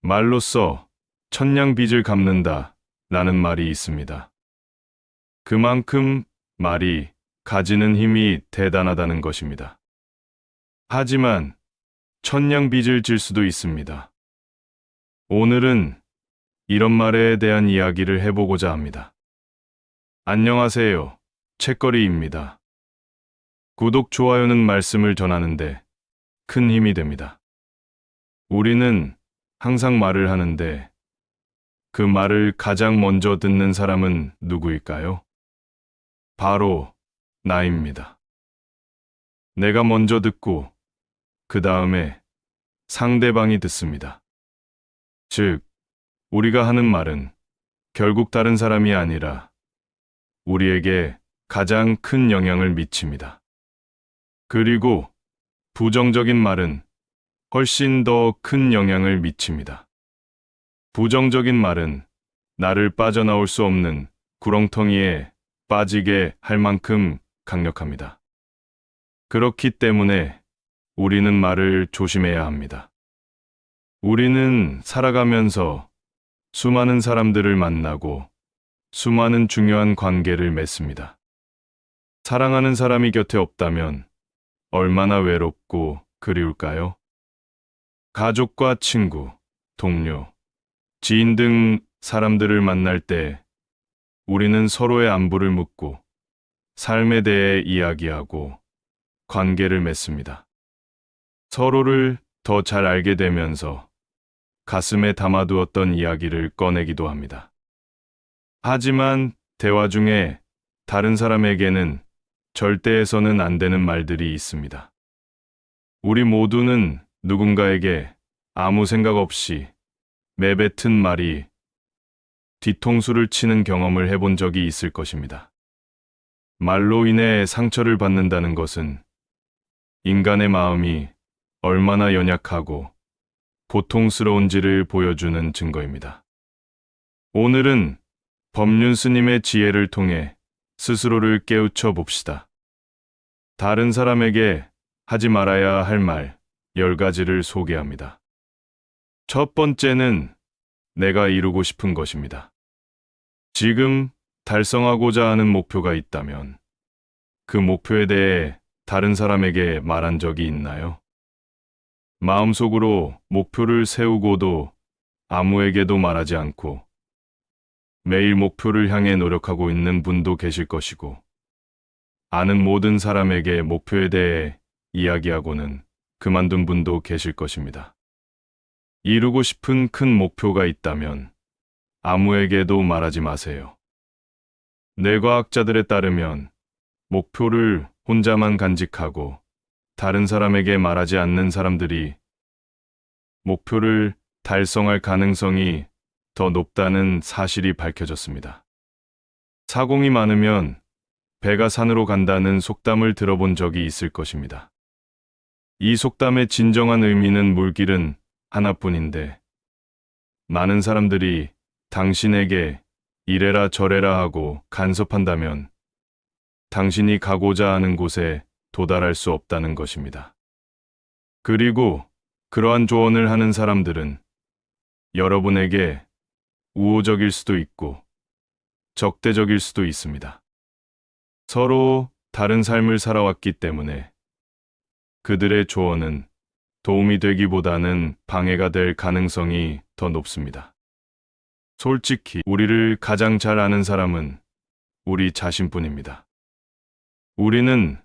말로써 천냥 빚을 갚는다 라는 말이 있습니다. 그만큼 말이 가지는 힘이 대단하다는 것입니다. 하지만 천냥 빚을 질 수도 있습니다. 오늘은 이런 말에 대한 이야기를 해보고자 합니다. 안녕하세요. 책거리입니다. 구독, 좋아요는 말씀을 전하는데 큰 힘이 됩니다. 우리는 항상 말을 하는데 그 말을 가장 먼저 듣는 사람은 누구일까요? 바로 나입니다. 내가 먼저 듣고 그 다음에 상대방이 듣습니다. 즉, 우리가 하는 말은 결국 다른 사람이 아니라 우리에게 가장 큰 영향을 미칩니다. 그리고 부정적인 말은 훨씬 더 큰 영향을 미칩니다. 부정적인 말은 나를 빠져나올 수 없는 구렁텅이에 빠지게 할 만큼 강력합니다. 그렇기 때문에 우리는 말을 조심해야 합니다. 우리는 살아가면서 수많은 사람들을 만나고 수많은 중요한 관계를 맺습니다. 사랑하는 사람이 곁에 없다면 얼마나 외롭고 그리울까요? 가족과 친구, 동료, 지인 등 사람들을 만날 때 우리는 서로의 안부를 묻고 삶에 대해 이야기하고 관계를 맺습니다. 서로를 더 잘 알게 되면서 가슴에 담아두었던 이야기를 꺼내기도 합니다. 하지만 대화 중에 다른 사람에게는 절대 해서는 안 되는 말들이 있습니다. 우리 모두는 누군가에게 아무 생각 없이 내뱉은 말이 뒤통수를 치는 경험을 해본 적이 있을 것입니다. 말로 인해 상처를 받는다는 것은 인간의 마음이 얼마나 연약하고 고통스러운지를 보여주는 증거입니다. 오늘은 법륜 스님의 지혜를 통해 스스로를 깨우쳐 봅시다. 다른 사람에게 하지 말아야 할 말 10가지를 소개합니다. 첫 번째는 내가 이루고 싶은 것입니다. 지금 달성하고자 하는 목표가 있다면 그 목표에 대해 다른 사람에게 말한 적이 있나요? 마음속으로 목표를 세우고도 아무에게도 말하지 않고 매일 목표를 향해 노력하고 있는 분도 계실 것이고, 아는 모든 사람에게 목표에 대해 이야기하고는 그만둔 분도 계실 것입니다. 이루고 싶은 큰 목표가 있다면 아무에게도 말하지 마세요. 뇌과학자들에 따르면 목표를 혼자만 간직하고 다른 사람에게 말하지 않는 사람들이 목표를 달성할 가능성이 더 높다는 사실이 밝혀졌습니다. 사공이 많으면 배가 산으로 간다는 속담을 들어본 적이 있을 것입니다. 이 속담의 진정한 의미는 물길은 하나뿐인데 많은 사람들이 당신에게 이래라 저래라 하고 간섭한다면 당신이 가고자 하는 곳에 도달할 수 없다는 것입니다. 그리고 그러한 조언을 하는 사람들은 여러분에게 우호적일 수도 있고 적대적일 수도 있습니다. 서로 다른 삶을 살아왔기 때문에 그들의 조언은 도움이 되기보다는 방해가 될 가능성이 더 높습니다. 솔직히 우리를 가장 잘 아는 사람은 우리 자신뿐입니다. 우리는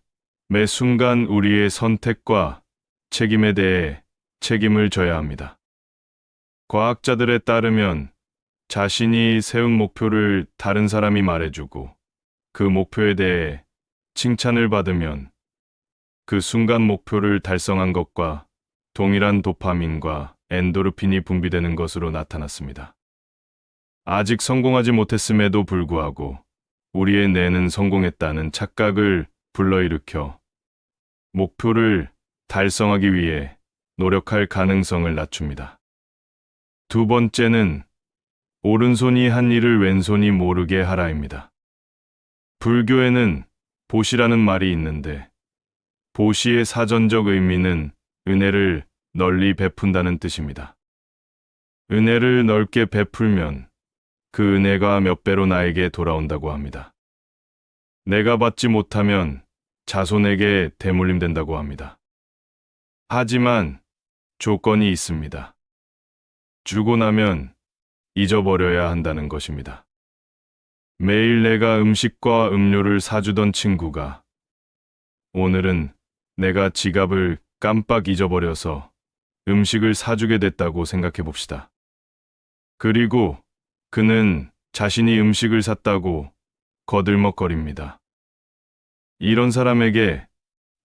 매 순간 우리의 선택과 책임에 대해 책임을 져야 합니다. 과학자들에 따르면 자신이 세운 목표를 다른 사람이 말해주고 그 목표에 대해 칭찬을 받으면 그 순간 목표를 달성한 것과 동일한 도파민과 엔도르핀이 분비되는 것으로 나타났습니다. 아직 성공하지 못했음에도 불구하고 우리의 뇌는 성공했다는 착각을 불러일으켜 목표를 달성하기 위해 노력할 가능성을 낮춥니다. 두 번째는 오른손이 한 일을 왼손이 모르게 하라입니다. 불교에는 보시라는 말이 있는데 보시의 사전적 의미는 은혜를 널리 베푼다는 뜻입니다. 은혜를 넓게 베풀면 그 은혜가 몇 배로 나에게 돌아온다고 합니다. 내가 받지 못하면 자손에게 대물림된다고 합니다. 하지만 조건이 있습니다. 주고 나면 잊어버려야 한다는 것입니다. 매일 내가 음식과 음료를 사주던 친구가 오늘은 내가 지갑을 깜빡 잊어버려서 음식을 사주게 됐다고 생각해 봅시다. 그리고 그는 자신이 음식을 샀다고 거들먹거립니다. 이런 사람에게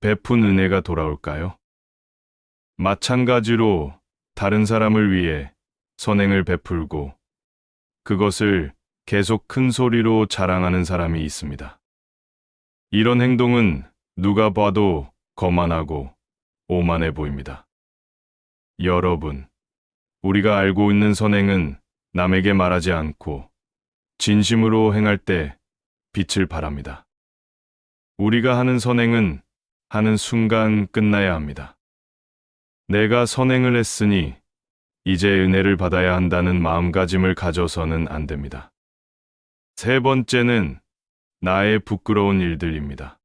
베푼 은혜가 돌아올까요? 마찬가지로 다른 사람을 위해 선행을 베풀고 그것을 계속 큰 소리로 자랑하는 사람이 있습니다. 이런 행동은 누가 봐도 거만하고 오만해 보입니다. 여러분, 우리가 알고 있는 선행은 남에게 말하지 않고 진심으로 행할 때 빛을 발합니다. 우리가 하는 선행은 하는 순간 끝나야 합니다. 내가 선행을 했으니 이제 은혜를 받아야 한다는 마음가짐을 가져서는 안 됩니다. 세 번째는 나의 부끄러운 일들입니다.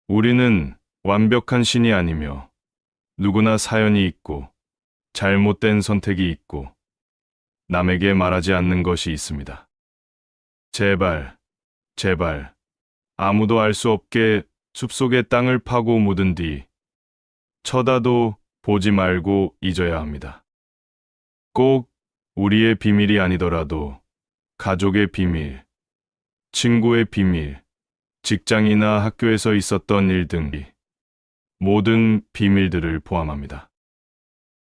우리는 완벽한 신이 아니며 누구나 사연이 있고 잘못된 선택이 있고 남에게 말하지 않는 것이 있습니다. 제발 아무도 알 수 없게 숲속의 땅을 파고 묻은 뒤 쳐다도 보지 말고 잊어야 합니다. 꼭 우리의 비밀이 아니더라도 가족의 비밀, 친구의 비밀, 직장이나 학교에서 있었던 일 등 모든 비밀들을 포함합니다.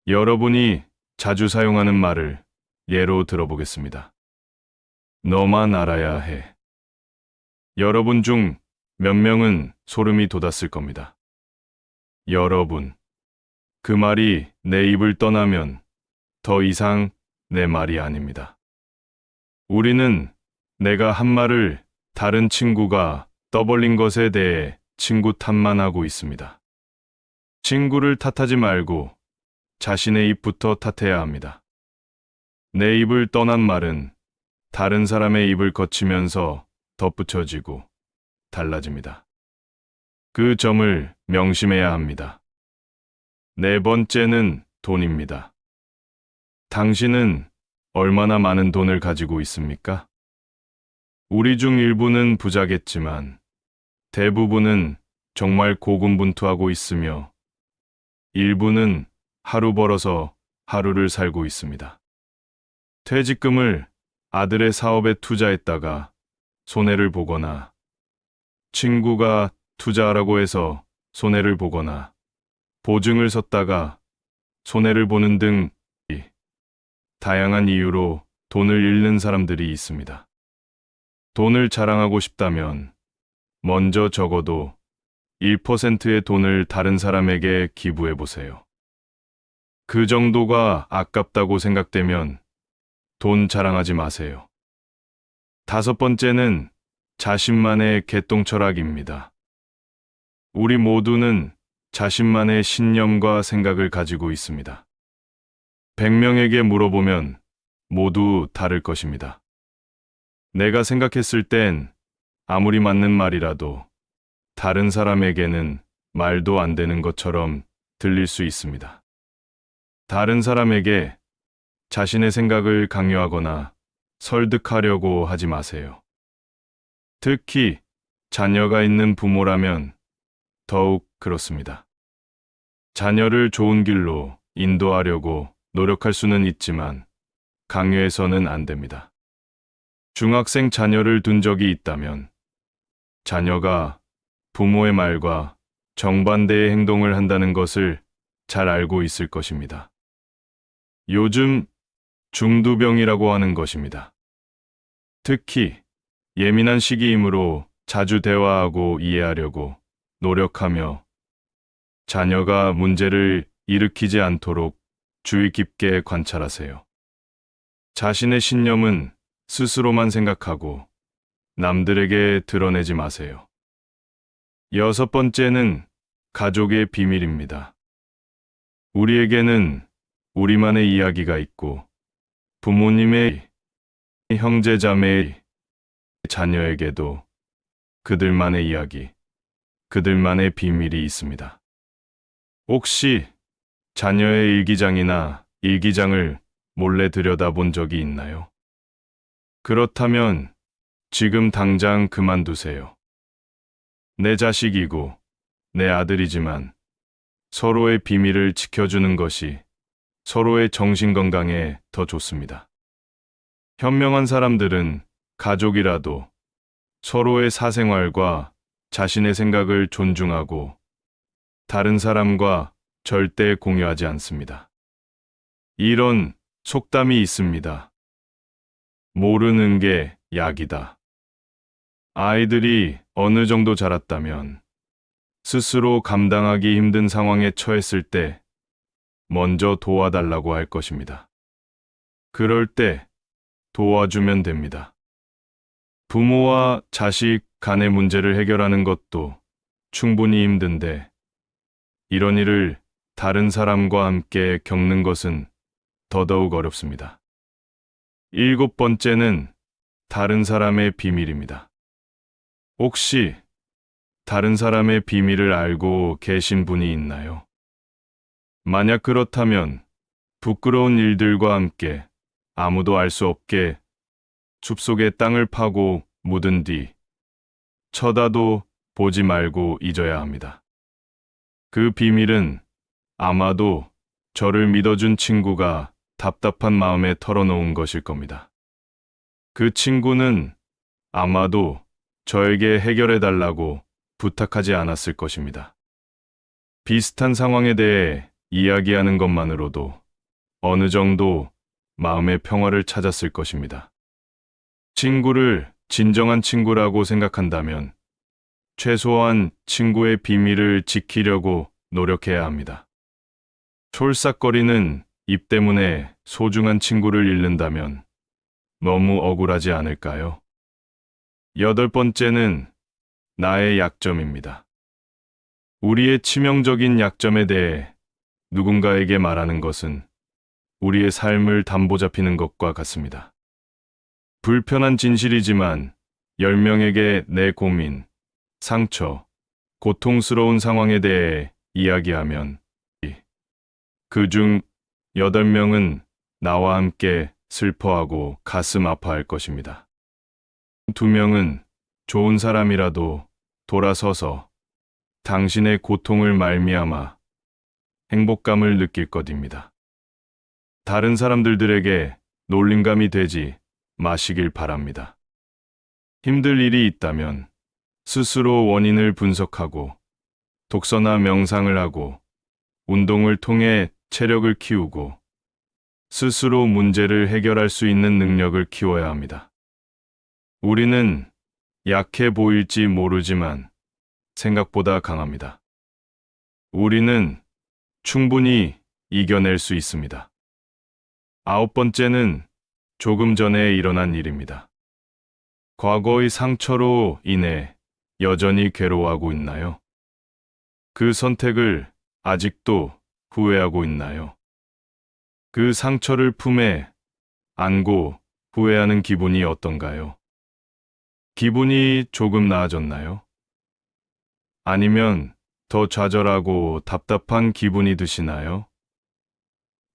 여러분이 자주 사용하는 말을 예로 들어보겠습니다. 너만 알아야 해. 여러분 중 몇 명은 소름이 돋았을 겁니다. 여러분, 그 말이 내 입을 떠나면 더 이상 내 말이 아닙니다. 우리는 내가 한 말을 다른 친구가 떠벌린 것에 대해 친구 탓만 하고 있습니다. 친구를 탓하지 말고 자신의 입부터 탓해야 합니다. 내 입을 떠난 말은 다른 사람의 입을 거치면서 덧붙여지고 달라집니다. 그 점을 명심해야 합니다. 네 번째는 돈입니다. 당신은 얼마나 많은 돈을 가지고 있습니까? 우리 중 일부는 부자겠지만 대부분은 정말 고군분투하고 있으며 일부는 하루 벌어서 하루를 살고 있습니다. 퇴직금을 아들의 사업에 투자했다가 손해를 보거나 친구가 투자하라고 해서 손해를 보거나 보증을 섰다가 손해를 보는 등 다양한 이유로 돈을 잃는 사람들이 있습니다. 돈을 자랑하고 싶다면 먼저 적어도 1%의 돈을 다른 사람에게 기부해 보세요. 그 정도가 아깝다고 생각되면 돈 자랑하지 마세요. 다섯 번째는 자신만의 개똥 철학입니다. 우리 모두는 자신만의 신념과 생각을 가지고 있습니다. 100명에게 물어보면 모두 다를 것입니다. 내가 생각했을 땐 아무리 맞는 말이라도 다른 사람에게는 말도 안 되는 것처럼 들릴 수 있습니다. 다른 사람에게 자신의 생각을 강요하거나 설득하려고 하지 마세요. 특히 자녀가 있는 부모라면 더욱 그렇습니다. 자녀를 좋은 길로 인도하려고 노력할 수는 있지만 강요해서는 안 됩니다. 중학생 자녀를 둔 적이 있다면 자녀가 부모의 말과 정반대의 행동을 한다는 것을 잘 알고 있을 것입니다. 요즘 중두병이라고 하는 것입니다. 특히 예민한 시기이므로 자주 대화하고 이해하려고 노력하며 자녀가 문제를 일으키지 않도록 주의 깊게 관찰하세요. 자신의 신념은 스스로만 생각하고 남들에게 드러내지 마세요. 여섯 번째는 가족의 비밀입니다. 우리에게는 우리만의 이야기가 있고 부모님의, 형제자매의, 자녀에게도 그들만의 이야기, 그들만의 비밀이 있습니다. 혹시 자녀의 일기장이나 일기장을 몰래 들여다본 적이 있나요? 그렇다면 지금 당장 그만두세요. 내 자식이고 내 아들이지만 서로의 비밀을 지켜주는 것이 서로의 정신 건강에 더 좋습니다. 현명한 사람들은 가족이라도 서로의 사생활과 자신의 생각을 존중하고 다른 사람과 절대 공유하지 않습니다. 이런 속담이 있습니다. 모르는 게 약이다. 아이들이 어느 정도 자랐다면 스스로 감당하기 힘든 상황에 처했을 때 먼저 도와달라고 할 것입니다. 그럴 때 도와주면 됩니다. 부모와 자식 간의 문제를 해결하는 것도 충분히 힘든데 이런 일을 다른 사람과 함께 겪는 것은 더더욱 어렵습니다. 7번째는 다른 사람의 비밀입니다. 혹시 다른 사람의 비밀을 알고 계신 분이 있나요? 만약 그렇다면 부끄러운 일들과 함께 아무도 알 수 없게 숲속에 땅을 파고 묻은 뒤 쳐다도 보지 말고 잊어야 합니다. 그 비밀은 아마도 저를 믿어준 친구가 답답한 마음에 털어놓은 것일 겁니다. 그 친구는 아마도 저에게 해결해달라고 부탁하지 않았을 것입니다. 비슷한 상황에 대해 이야기하는 것만으로도 어느 정도 마음의 평화를 찾았을 것입니다. 친구를 진정한 친구라고 생각한다면 최소한 친구의 비밀을 지키려고 노력해야 합니다. 촐싹거리는 입 때문에 소중한 친구를 잃는다면 너무 억울하지 않을까요? 8번째는 나의 약점입니다. 우리의 치명적인 약점에 대해 누군가에게 말하는 것은 우리의 삶을 담보 잡히는 것과 같습니다. 불편한 진실이지만 10명에게 내 고민, 상처, 고통스러운 상황에 대해 이야기하면 그중 8명은 나와 함께 슬퍼하고 가슴 아파할 것입니다. 2명은 좋은 사람이라도 돌아서서 당신의 고통을 말미암아 행복감을 느낄 것입니다. 다른 사람들에게 놀림감이 되지 마시길 바랍니다. 힘들 일이 있다면 스스로 원인을 분석하고 독서나 명상을 하고 운동을 통해 체력을 키우고 스스로 문제를 해결할 수 있는 능력을 키워야 합니다. 우리는 약해 보일지 모르지만 생각보다 강합니다. 우리는 충분히 이겨낼 수 있습니다. 9번째는 조금 전에 일어난 일입니다. 과거의 상처로 인해 여전히 괴로워하고 있나요? 그 선택을 아직도 후회하고 있나요? 그 상처를 품에 안고 후회하는 기분이 어떤가요? 기분이 조금 나아졌나요? 아니면 더 좌절하고 답답한 기분이 드시나요?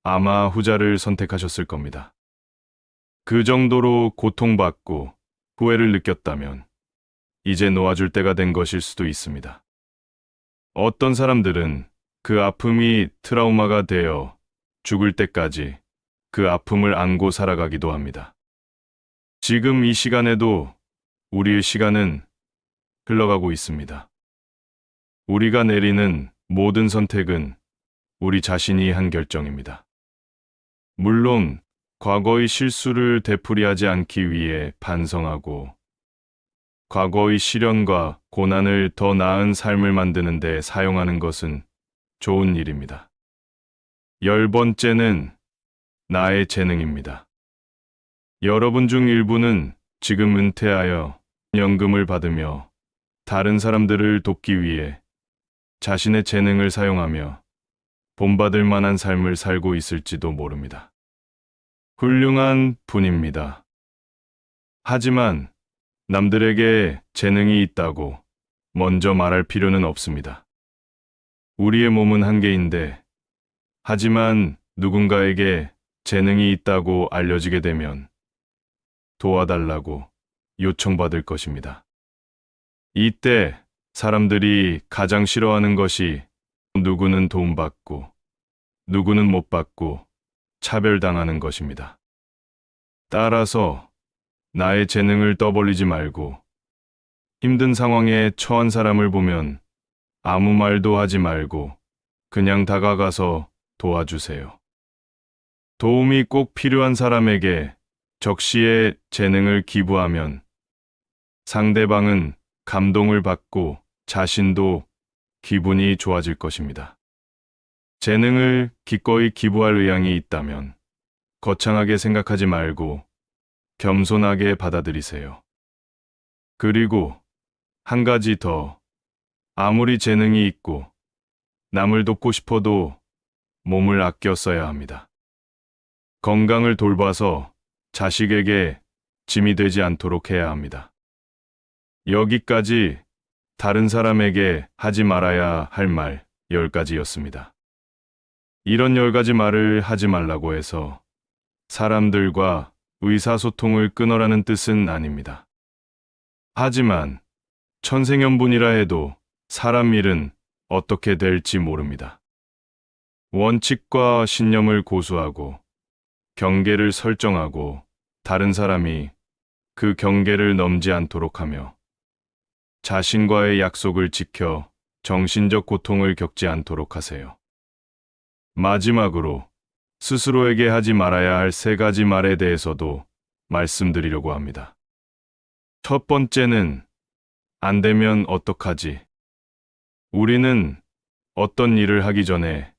아마 후자를 선택하셨을 겁니다. 그 정도로 고통받고 후회를 느꼈다면 이제 놓아줄 때가 된 것일 수도 있습니다. 어떤 사람들은 그 아픔이 트라우마가 되어 죽을 때까지 그 아픔을 안고 살아가기도 합니다. 지금 이 시간에도 우리의 시간은 흘러가고 있습니다. 우리가 내리는 모든 선택은 우리 자신이 한 결정입니다. 물론 과거의 실수를 되풀이하지 않기 위해 반성하고 과거의 시련과 고난을 더 나은 삶을 만드는 데 사용하는 것은 좋은 일입니다. 10번째는 나의 재능입니다. 여러분 중 일부는 지금 은퇴하여 연금을 받으며 다른 사람들을 돕기 위해 자신의 재능을 사용하며 본받을 만한 삶을 살고 있을지도 모릅니다. 훌륭한 분입니다. 하지만 남들에게 재능이 있다고 먼저 말할 필요는 없습니다. 우리의 몸은 한 개인데, 하지만 누군가에게 재능이 있다고 알려지게 되면 도와달라고 요청받을 것입니다. 이때 사람들이 가장 싫어하는 것이 누구는 도움받고 누구는 못 받고 차별당하는 것입니다. 따라서 나의 재능을 떠벌리지 말고 힘든 상황에 처한 사람을 보면 아무 말도 하지 말고 그냥 다가가서 도와주세요. 도움이 꼭 필요한 사람에게 적시에 재능을 기부하면 상대방은 감동을 받고 자신도 기분이 좋아질 것입니다. 재능을 기꺼이 기부할 의향이 있다면 거창하게 생각하지 말고 겸손하게 받아들이세요. 그리고 한 가지 더, 아무리 재능이 있고 남을 돕고 싶어도 몸을 아껴 써야 합니다. 건강을 돌봐서 자식에게 짐이 되지 않도록 해야 합니다. 여기까지 다른 사람에게 하지 말아야 할 말 10가지였습니다. 이런 10가지 말을 하지 말라고 해서 사람들과 의사소통을 끊어라는 뜻은 아닙니다. 하지만 천생연분이라 해도 사람 일은 어떻게 될지 모릅니다. 원칙과 신념을 고수하고 경계를 설정하고 다른 사람이 그 경계를 넘지 않도록 하며 자신과의 약속을 지켜 정신적 고통을 겪지 않도록 하세요. 마지막으로 스스로에게 하지 말아야 할 3가지 말에 대해서도 말씀드리려고 합니다. 첫 번째는 안 되면 어떡하지? 우리는 어떤 일을 하기 전에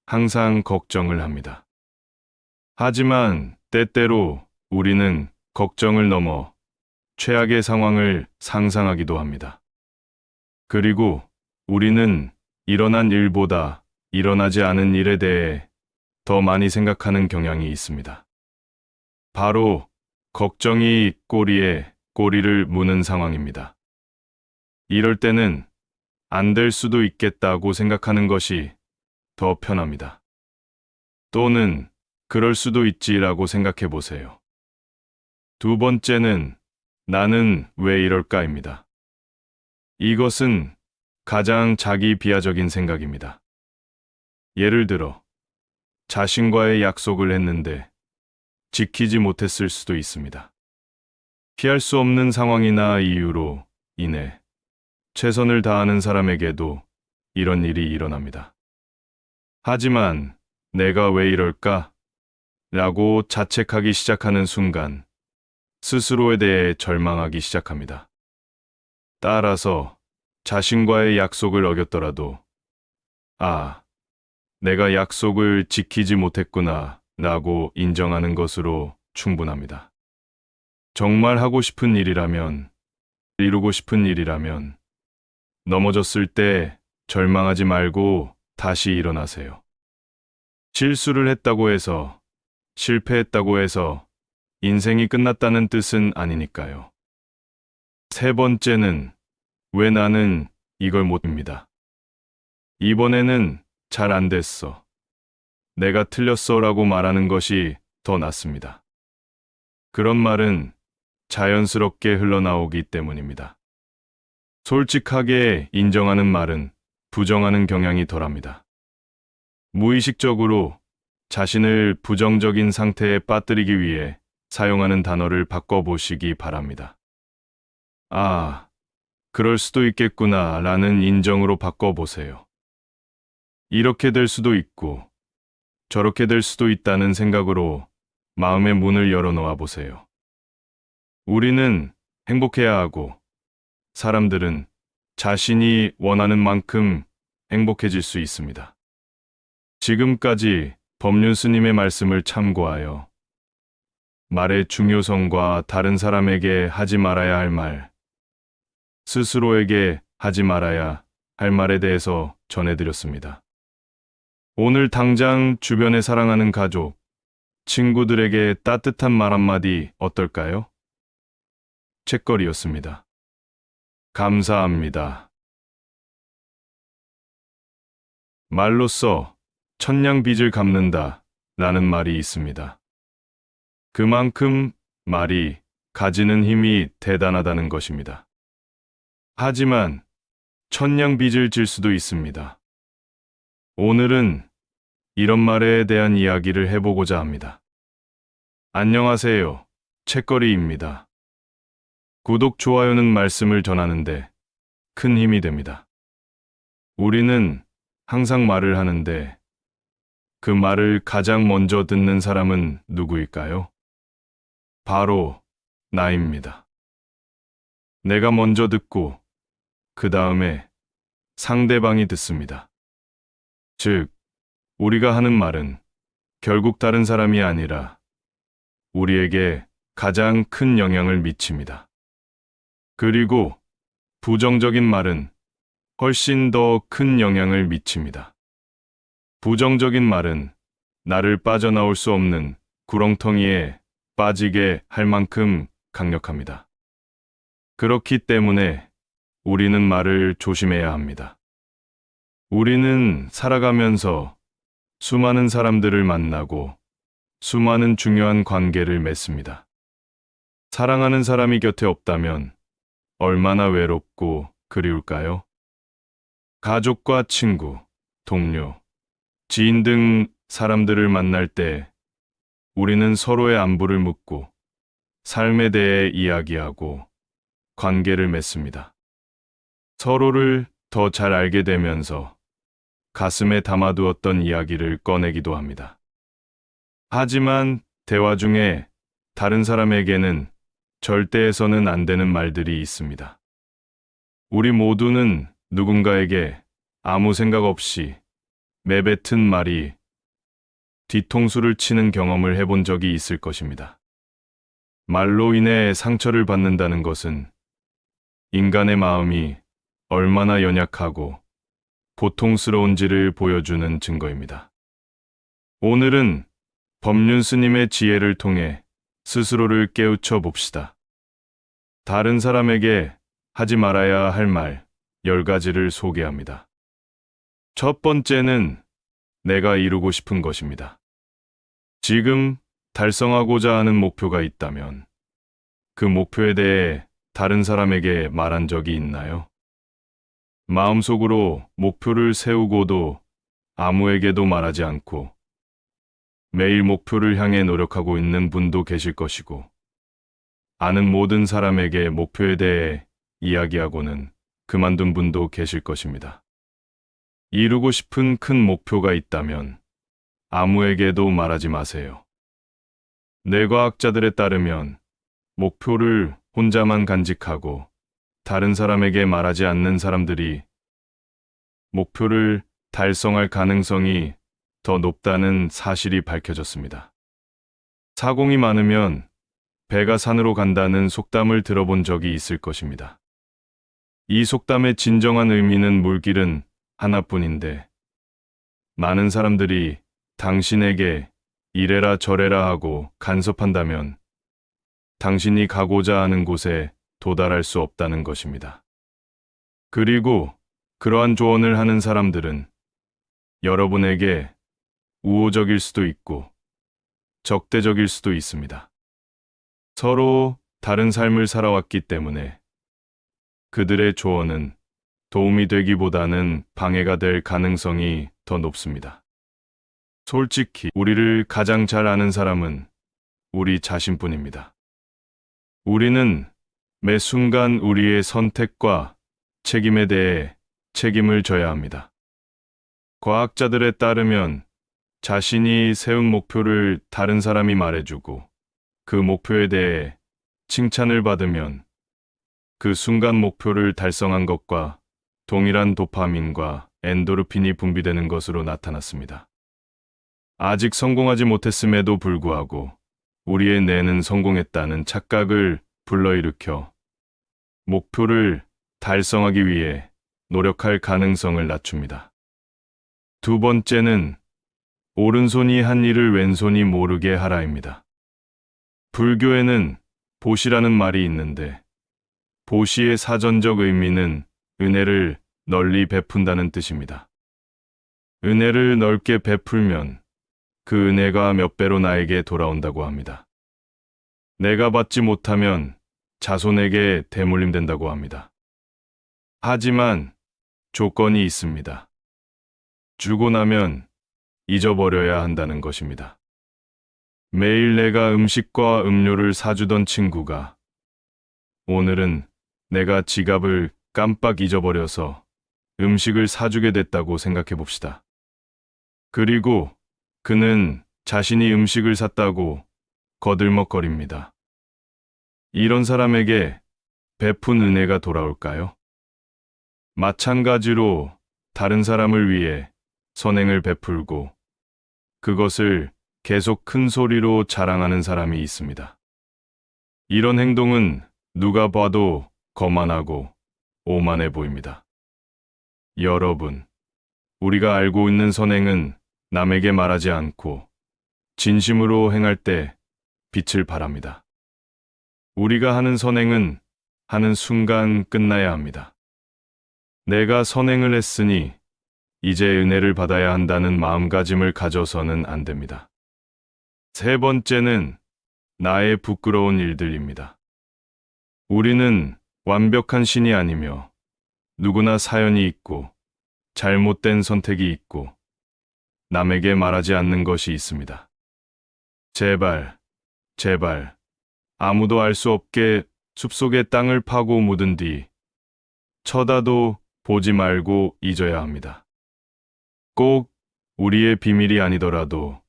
항상 걱정을 합니다. 하지만 때때로 우리는 걱정을 넘어 최악의 상황을 상상하기도 합니다. 그리고 우리는 일어난 일보다 일어나지 않은 일에 대해 더 많이 생각하는 경향이 있습니다. 바로 걱정이 꼬리에 꼬리를 무는 상황입니다. 이럴 때는 안 될 수도 있겠다고 생각하는 것이 더 편합니다. 또는 그럴 수도 있지라고 생각해 보세요. 두 번째는 나는 왜 이럴까입니다. 이것은 가장 자기 비하적인 생각입니다. 예를 들어, 자신과의 약속을 했는데 지키지 못했을 수도 있습니다. 피할 수 없는 상황이나 이유로 인해 최선을 다하는 사람에게도 이런 일이 일어납니다. 하지만 내가 왜 이럴까? 라고 자책하기 시작하는 순간 스스로에 대해 절망하기 시작합니다. 따라서 자신과의 약속을 어겼더라도 내가 약속을 지키지 못했구나 라고 인정하는 것으로 충분합니다. 정말 하고 싶은 일이라면, 이루고 싶은 일이라면 넘어졌을 때 절망하지 말고 다시 일어나세요. 실수를 했다고 해서, 실패했다고 해서 인생이 끝났다는 뜻은 아니니까요. 세 번째는 왜 나는 이걸 못합니다. 이번에는 잘 안 됐어. 내가 틀렸어 라고 말하는 것이 더 낫습니다. 그런 말은 자연스럽게 흘러나오기 때문입니다. 솔직하게 인정하는 말은 부정하는 경향이 덜합니다. 무의식적으로 자신을 부정적인 상태에 빠뜨리기 위해 사용하는 단어를 바꿔보시기 바랍니다. 그럴 수도 있겠구나 라는 인정으로 바꿔보세요. 이렇게 될 수도 있고 저렇게 될 수도 있다는 생각으로 마음의 문을 열어놓아 보세요. 우리는 행복해야 하고 사람들은 자신이 원하는 만큼 행복해질 수 있습니다. 지금까지 법륜 스님의 말씀을 참고하여 말의 중요성과 다른 사람에게 하지 말아야 할 말, 스스로에게 하지 말아야 할 말에 대해서 전해드렸습니다. 오늘 당장 주변에 사랑하는 가족, 친구들에게 따뜻한 말 한마디 어떨까요? 책거리였습니다. 감사합니다. 말로써 천냥 빚을 갚는다 라는 말이 있습니다. 그만큼 말이 가지는 힘이 대단하다는 것입니다. 하지만 천냥 빚을 질 수도 있습니다. 오늘은 이런 말에 대한 이야기를 해보고자 합니다. 안녕하세요. 책거리입니다. 구독, 좋아요는 말씀을 전하는데 큰 힘이 됩니다. 우리는 항상 말을 하는데 그 말을 가장 먼저 듣는 사람은 누구일까요? 바로 나입니다. 내가 먼저 듣고 그 다음에 상대방이 듣습니다. 즉, 우리가 하는 말은 결국 다른 사람이 아니라 우리에게 가장 큰 영향을 미칩니다. 그리고 부정적인 말은 훨씬 더 큰 영향을 미칩니다. 부정적인 말은 나를 빠져나올 수 없는 구렁텅이에 빠지게 할 만큼 강력합니다. 그렇기 때문에 우리는 말을 조심해야 합니다. 우리는 살아가면서 수많은 사람들을 만나고 수많은 중요한 관계를 맺습니다. 사랑하는 사람이 곁에 없다면 얼마나 외롭고 그리울까요? 가족과 친구, 동료, 지인 등 사람들을 만날 때 우리는 서로의 안부를 묻고 삶에 대해 이야기하고 관계를 맺습니다. 서로를 더 잘 알게 되면서 가슴에 담아두었던 이야기를 꺼내기도 합니다. 하지만 대화 중에 다른 사람에게는 절대 해서는 안 되는 말들이 있습니다. 우리 모두는 누군가에게 아무 생각 없이 내뱉은 말이 뒤통수를 치는 경험을 해본 적이 있을 것입니다. 말로 인해 상처를 받는다는 것은 인간의 마음이 얼마나 연약하고 고통스러운지를 보여주는 증거입니다. 오늘은 법륜 스님의 지혜를 통해 스스로를 깨우쳐 봅시다. 다른 사람에게 하지 말아야 할 말 10가지를 소개합니다. 첫 번째는 내가 이루고 싶은 것입니다. 지금 달성하고자 하는 목표가 있다면 그 목표에 대해 다른 사람에게 말한 적이 있나요? 마음속으로 목표를 세우고도 아무에게도 말하지 않고 매일 목표를 향해 노력하고 있는 분도 계실 것이고, 아는 모든 사람에게 목표에 대해 이야기하고는 그만둔 분도 계실 것입니다. 이루고 싶은 큰 목표가 있다면 아무에게도 말하지 마세요. 뇌과학자들에 따르면 목표를 혼자만 간직하고 다른 사람에게 말하지 않는 사람들이 목표를 달성할 가능성이 더 높다는 사실이 밝혀졌습니다. 사공이 많으면 배가 산으로 간다는 속담을 들어본 적이 있을 것입니다. 이 속담의 진정한 의미는 물길은 하나뿐인데 많은 사람들이 당신에게 이래라 저래라 하고 간섭한다면 당신이 가고자 하는 곳에 도달할 수 없다는 것입니다. 그리고 그러한 조언을 하는 사람들은 여러분에게 우호적일 수도 있고 적대적일 수도 있습니다. 서로 다른 삶을 살아왔기 때문에 그들의 조언은 도움이 되기보다는 방해가 될 가능성이 더 높습니다. 솔직히 우리를 가장 잘 아는 사람은 우리 자신뿐입니다. 우리는 매 순간 우리의 선택과 책임에 대해 책임을 져야 합니다. 과학자들에 따르면 자신이 세운 목표를 다른 사람이 말해주고 그 목표에 대해 칭찬을 받으면 그 순간 목표를 달성한 것과 동일한 도파민과 엔도르핀이 분비되는 것으로 나타났습니다. 아직 성공하지 못했음에도 불구하고 우리의 뇌는 성공했다는 착각을 불러일으켜 목표를 달성하기 위해 노력할 가능성을 낮춥니다. 두 번째는 오른손이 한 일을 왼손이 모르게 하라입니다. 불교에는 보시라는 말이 있는데 보시의 사전적 의미는 은혜를 널리 베푼다는 뜻입니다. 은혜를 넓게 베풀면 그 은혜가 몇 배로 나에게 돌아온다고 합니다. 내가 받지 못하면 자손에게 대물림된다고 합니다. 하지만 조건이 있습니다. 주고 나면 잊어버려야 한다는 것입니다. 매일 내가 음식과 음료를 사주던 친구가 오늘은 내가 지갑을 깜빡 잊어버려서 음식을 사주게 됐다고 생각해 봅시다. 그리고 그는 자신이 음식을 샀다고 거들먹거립니다. 이런 사람에게 베푼 은혜가 돌아올까요? 마찬가지로 다른 사람을 위해 선행을 베풀고 그것을 계속 큰 소리로 자랑하는 사람이 있습니다. 이런 행동은 누가 봐도 거만하고 오만해 보입니다. 여러분, 우리가 알고 있는 선행은 남에게 말하지 않고 진심으로 행할 때 빛을 발합니다. 우리가 하는 선행은 하는 순간 끝나야 합니다. 내가 선행을 했으니 이제 은혜를 받아야 한다는 마음가짐을 가져서는 안 됩니다. 세 번째는 나의 부끄러운 일들입니다. 우리는 완벽한 신이 아니며 누구나 사연이 있고 잘못된 선택이 있고 남에게 말하지 않는 것이 있습니다. 제발 아무도 알 수 없게 숲속의 땅을 파고 묻은 뒤 쳐다도 보지 말고 잊어야 합니다. 꼭 우리의 비밀이 아니더라도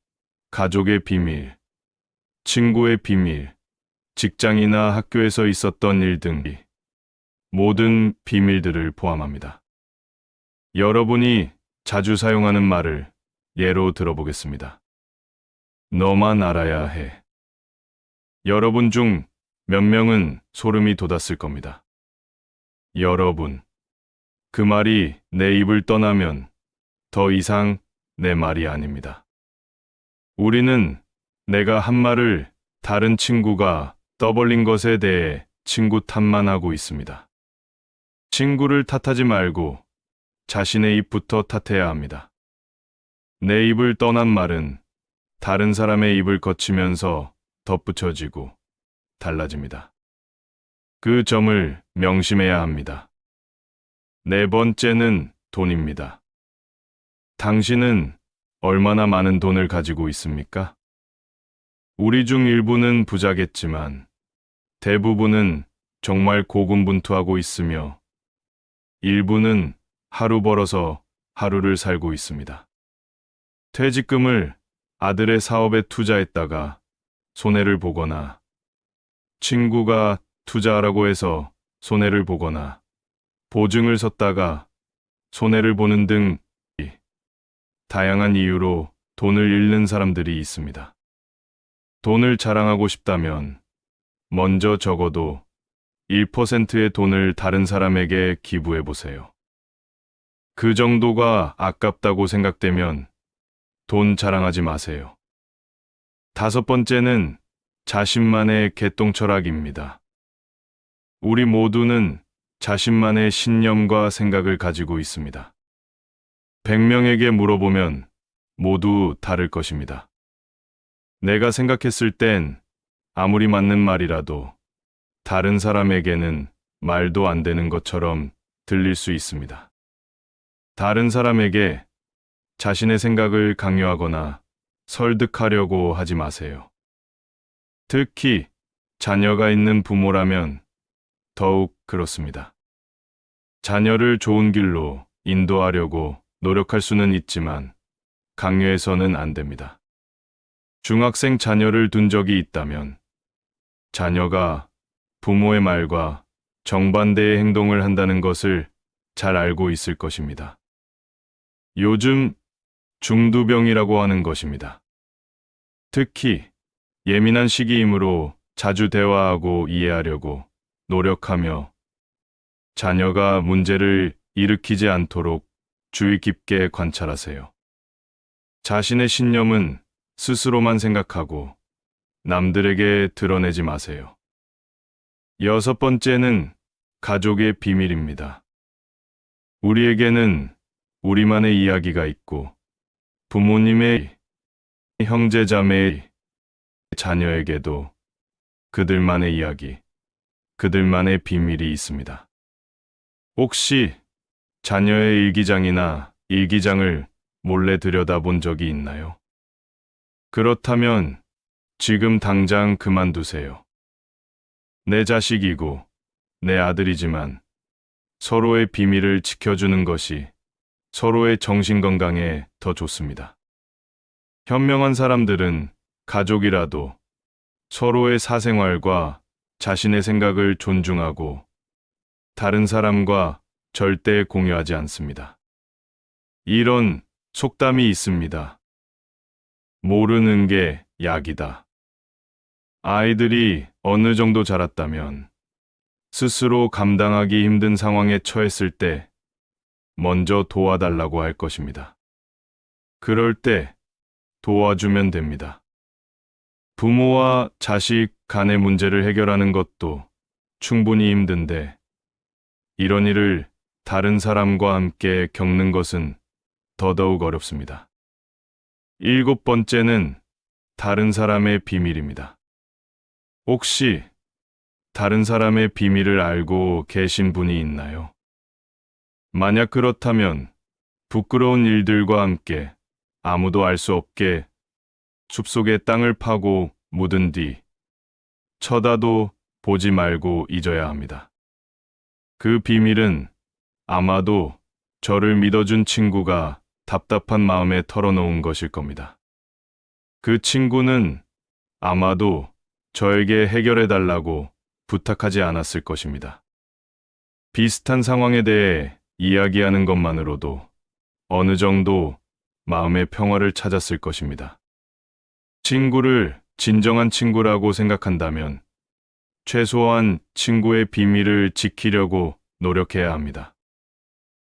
가족의 비밀, 친구의 비밀, 직장이나 학교에서 있었던 일 등 모든 비밀들을 포함합니다. 여러분이 자주 사용하는 말을 예로 들어보겠습니다. 너만 알아야 해. 여러분 중 몇 명은 소름이 돋았을 겁니다. 여러분, 그 말이 내 입을 떠나면 더 이상 내 말이 아닙니다. 우리는 내가 한 말을 다른 친구가 떠벌린 것에 대해 친구 탓만 하고 있습니다. 친구를 탓하지 말고 자신의 입부터 탓해야 합니다. 내 입을 떠난 말은 다른 사람의 입을 거치면서 덧붙여지고 달라집니다. 그 점을 명심해야 합니다. 네 번째는 돈입니다. 당신은 얼마나 많은 돈을 가지고 있습니까? 우리 중 일부는 부자겠지만 대부분은 정말 고군분투하고 있으며 일부는 하루 벌어서 하루를 살고 있습니다. 퇴직금을 아들의 사업에 투자했다가 손해를 보거나 친구가 투자하라고 해서 손해를 보거나 보증을 섰다가 손해를 보는 등 다양한 이유로 돈을 잃는 사람들이 있습니다. 돈을 자랑하고 싶다면 먼저 적어도 1%의 돈을 다른 사람에게 기부해 보세요. 그 정도가 아깝다고 생각되면 돈 자랑하지 마세요. 다섯 번째는 자신만의 개똥 철학입니다. 우리 모두는 자신만의 신념과 생각을 가지고 있습니다. 100명에게 물어보면 모두 다를 것입니다. 내가 생각했을 땐 아무리 맞는 말이라도 다른 사람에게는 말도 안 되는 것처럼 들릴 수 있습니다. 다른 사람에게 자신의 생각을 강요하거나 설득하려고 하지 마세요. 특히 자녀가 있는 부모라면 더욱 그렇습니다. 자녀를 좋은 길로 인도하려고 노력할 수는 있지만 강요해서는 안 됩니다. 중학생 자녀를 둔 적이 있다면 자녀가 부모의 말과 정반대의 행동을 한다는 것을 잘 알고 있을 것입니다. 요즘 중두병이라고 하는 것입니다. 특히 예민한 시기이므로 자주 대화하고 이해하려고 노력하며 자녀가 문제를 일으키지 않도록 주의 깊게 관찰하세요. 자신의 신념은 스스로만 생각하고 남들에게 드러내지 마세요. 여섯 번째는 가족의 비밀입니다. 우리에게는 우리만의 이야기가 있고 부모님의, 형제자매의, 자녀에게도 그들만의 이야기, 그들만의 비밀이 있습니다. 혹시 자녀의 일기장이나 일기장을 몰래 들여다본 적이 있나요? 그렇다면 지금 당장 그만두세요. 내 자식이고 내 아들이지만 서로의 비밀을 지켜주는 것이 서로의 정신건강에 더 좋습니다. 현명한 사람들은 가족이라도 서로의 사생활과 자신의 생각을 존중하고 다른 사람과 절대 공유하지 않습니다. 이런 속담이 있습니다. 모르는 게 약이다. 아이들이 어느 정도 자랐다면 스스로 감당하기 힘든 상황에 처했을 때 먼저 도와달라고 할 것입니다. 그럴 때 도와주면 됩니다. 부모와 자식 간의 문제를 해결하는 것도 충분히 힘든데 이런 일을 다른 사람과 함께 겪는 것은 더더욱 어렵습니다. 일곱 번째는 다른 사람의 비밀입니다. 혹시 다른 사람의 비밀을 알고 계신 분이 있나요? 만약 그렇다면 부끄러운 일들과 함께 아무도 알 수 없게 숲속에 땅을 파고 묻은 뒤 쳐다도 보지 말고 잊어야 합니다. 그 비밀은 아마도 저를 믿어준 친구가 답답한 마음에 털어놓은 것일 겁니다. 그 친구는 아마도 저에게 해결해달라고 부탁하지 않았을 것입니다. 비슷한 상황에 대해 이야기하는 것만으로도 어느 정도 마음의 평화를 찾았을 것입니다. 친구를 진정한 친구라고 생각한다면 최소한 친구의 비밀을 지키려고 노력해야 합니다.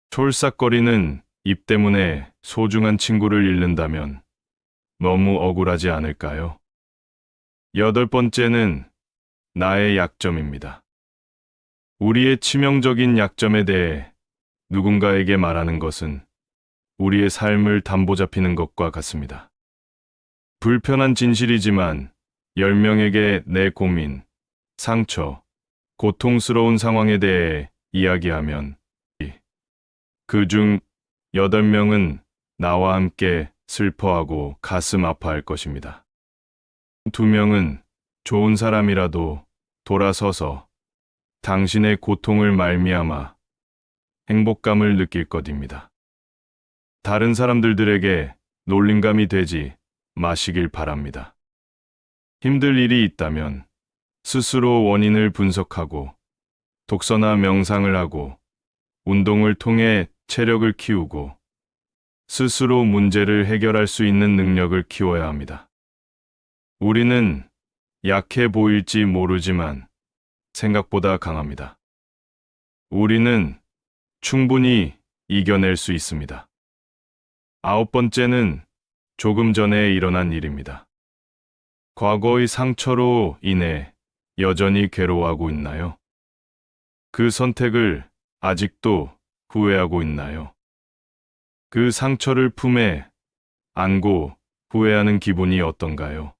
촐싹거리는 입 때문에 소중한 친구를 잃는다면 너무 억울하지 않을까요? 여덟 번째는 나의 약점입니다. 우리의 치명적인 약점에 대해 누군가에게 말하는 것은 우리의 삶을 담보잡히는 것과 같습니다. 불편한 진실이지만 10명에게 내 고민, 상처, 고통스러운 상황에 대해 이야기하면 그중 8명은 나와 함께 슬퍼하고 가슴 아파할 것입니다. 2명은 좋은 사람이라도 돌아서서 당신의 고통을 말미암아 행복감을 느낄 것입니다. 다른 사람들에게 놀림감이 되지 마시길 바랍니다. 힘들 일이 있다면 스스로 원인을 분석하고 독서나 명상을 하고 운동을 통해 체력을 키우고 스스로 문제를 해결할 수 있는 능력을 키워야 합니다. 우리는 약해 보일지 모르지만 생각보다 강합니다. 우리는 충분히 이겨낼 수 있습니다. 아홉 번째는 조금 전에 일어난 일입니다. 과거의 상처로 인해 여전히 괴로워하고 있나요? 그 선택을 아직도 후회하고 있나요? 그 상처를 품에 안고 후회하는 기분이 어떤가요?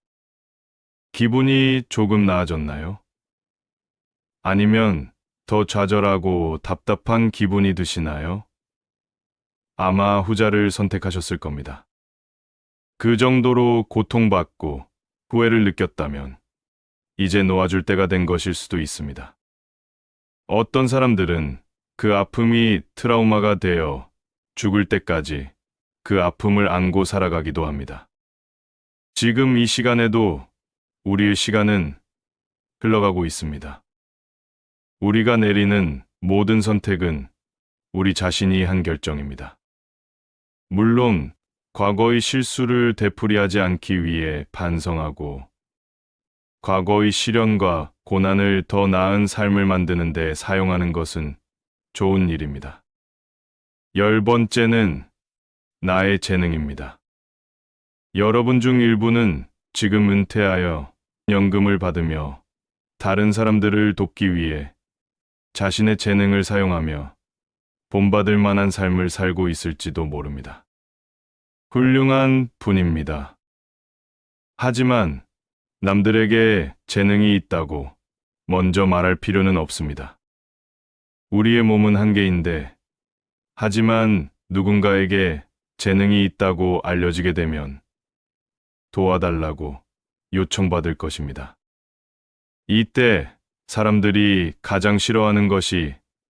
기분이 조금 나아졌나요? 아니면 더 좌절하고 답답한 기분이 드시나요? 아마 후자를 선택하셨을 겁니다. 그 정도로 고통받고 후회를 느꼈다면 이제 놓아줄 때가 된 것일 수도 있습니다. 어떤 사람들은 그 아픔이 트라우마가 되어 죽을 때까지 그 아픔을 안고 살아가기도 합니다. 지금 이 시간에도 우리의 시간은 흘러가고 있습니다. 우리가 내리는 모든 선택은 우리 자신이 한 결정입니다. 물론 과거의 실수를 되풀이하지 않기 위해 반성하고 과거의 시련과 고난을 더 나은 삶을 만드는 데 사용하는 것은 좋은 일입니다. 열 번째는 나의 재능입니다. 여러분 중 일부는 지금 은퇴하여 연금을 받으며 다른 사람들을 돕기 위해 자신의 재능을 사용하며 본받을 만한 삶을 살고 있을지도 모릅니다. 훌륭한 분입니다. 하지만 남들에게 재능이 있다고 먼저 말할 필요는 없습니다. 우리의 몸은 한 개인데, 하지만 누군가에게 재능이 있다고 알려지게 되면 도와달라고 요청받을 것입니다. 이때 사람들이 가장 싫어하는 것이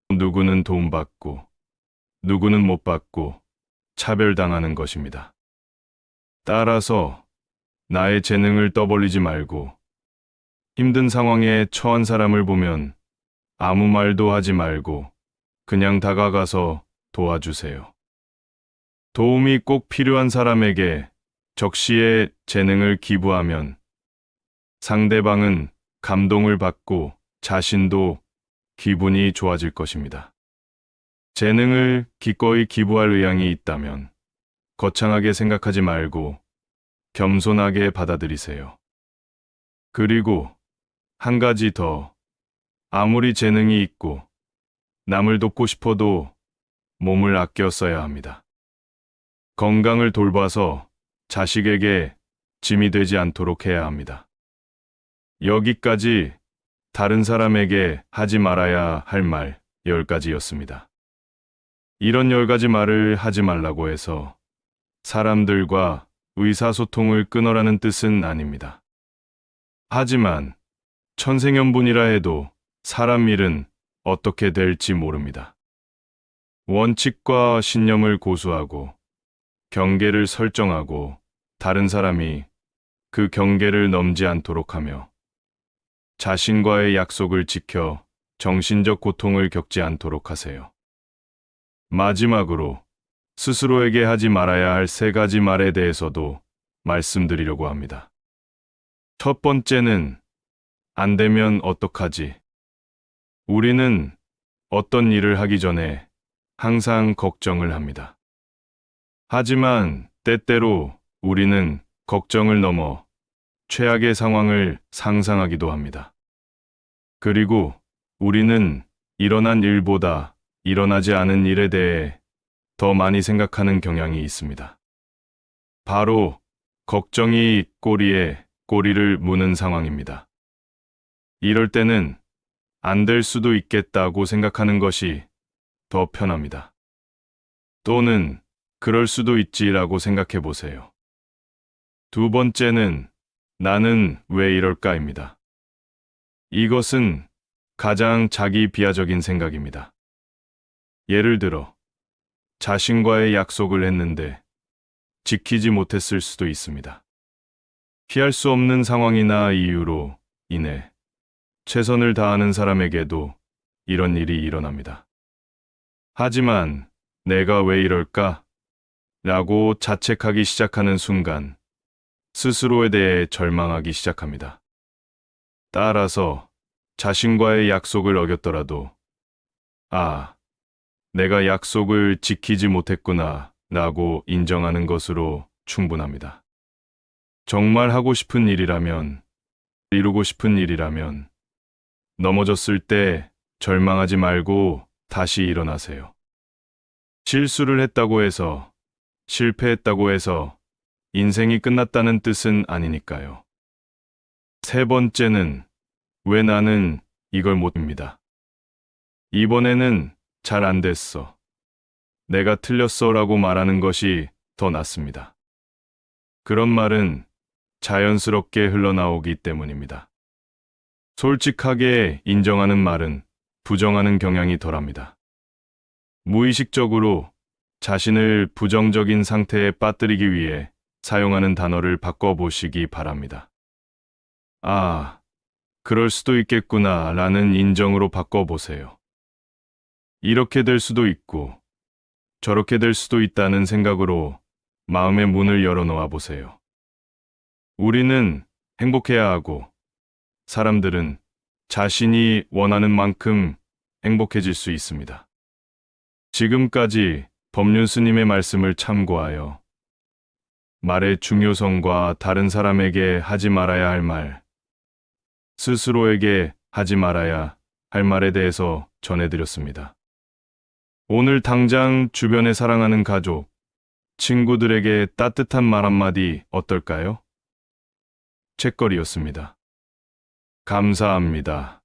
누구는 도움받고 누구는 못 받고 차별당하는 것입니다. 따라서 나의 재능을 떠벌리지 말고 힘든 상황에 처한 사람을 보면 아무 말도 하지 말고 그냥 다가가서 도와주세요. 도움이 꼭 필요한 사람에게 적시에 재능을 기부하면 상대방은 감동을 받고 자신도 기분이 좋아질 것입니다. 재능을 기꺼이 기부할 의향이 있다면 거창하게 생각하지 말고 겸손하게 받아들이세요. 그리고 한 가지 더, 아무리 재능이 있고 남을 돕고 싶어도 몸을 아껴 써야 합니다. 건강을 돌봐서 자식에게 짐이 되지 않도록 해야 합니다. 여기까지 다른 사람에게 하지 말아야 할 말 10가지였습니다. 이런 10가지 말을 하지 말라고 해서 사람들과 의사소통을 끊어라는 뜻은 아닙니다. 하지만 천생연분이라 해도 사람 일은 어떻게 될지 모릅니다. 원칙과 신념을 고수하고 경계를 설정하고 다른 사람이 그 경계를 넘지 않도록 하며 자신과의 약속을 지켜 정신적 고통을 겪지 않도록 하세요. 마지막으로 스스로에게 하지 말아야 할 3가지 말에 대해서도 말씀드리려고 합니다. 첫 번째는 안 되면 어떡하지? 우리는 어떤 일을 하기 전에 항상 걱정을 합니다. 하지만 때때로 우리는 걱정을 넘어 최악의 상황을 상상하기도 합니다. 그리고 우리는 일어난 일보다 일어나지 않은 일에 대해 더 많이 생각하는 경향이 있습니다. 바로 걱정이 꼬리에 꼬리를 무는 상황입니다. 이럴 때는 안 될 수도 있겠다고 생각하는 것이 더 편합니다. 또는 그럴 수도 있지라고 생각해 보세요. 두 번째는 나는 왜 이럴까입니다. 이것은 가장 자기 비하적인 생각입니다. 예를 들어, 자신과의 약속을 했는데 지키지 못했을 수도 있습니다. 피할 수 없는 상황이나 이유로 인해 최선을 다하는 사람에게도 이런 일이 일어납니다. 하지만 내가 왜 이럴까? 라고 자책하기 시작하는 순간 스스로에 대해 절망하기 시작합니다. 따라서 자신과의 약속을 어겼더라도 내가 약속을 지키지 못했구나 라고 인정하는 것으로 충분합니다. 정말 하고 싶은 일이라면, 이루고 싶은 일이라면 넘어졌을 때 절망하지 말고 다시 일어나세요. 실수를 했다고 해서, 실패했다고 해서 인생이 끝났다는 뜻은 아니니까요. 세 번째는 왜 나는 이걸 못합니다. 이번에는 잘 안 됐어. 내가 틀렸어 라고 말하는 것이 더 낫습니다. 그런 말은 자연스럽게 흘러나오기 때문입니다. 솔직하게 인정하는 말은 부정하는 경향이 덜합니다. 무의식적으로 자신을 부정적인 상태에 빠뜨리기 위해 사용하는 단어를 바꿔보시기 바랍니다. 그럴 수도 있겠구나 라는 인정으로 바꿔보세요. 이렇게 될 수도 있고 저렇게 될 수도 있다는 생각으로 마음의 문을 열어놓아 보세요. 우리는 행복해야 하고 사람들은 자신이 원하는 만큼 행복해질 수 있습니다. 지금까지 법륜 스님의 말씀을 참고하여 말의 중요성과 다른 사람에게 하지 말아야 할 말, 스스로에게 하지 말아야 할 말에 대해서 전해드렸습니다. 오늘 당장 주변에 사랑하는 가족, 친구들에게 따뜻한 말 한마디 어떨까요? 책거리였습니다. 감사합니다.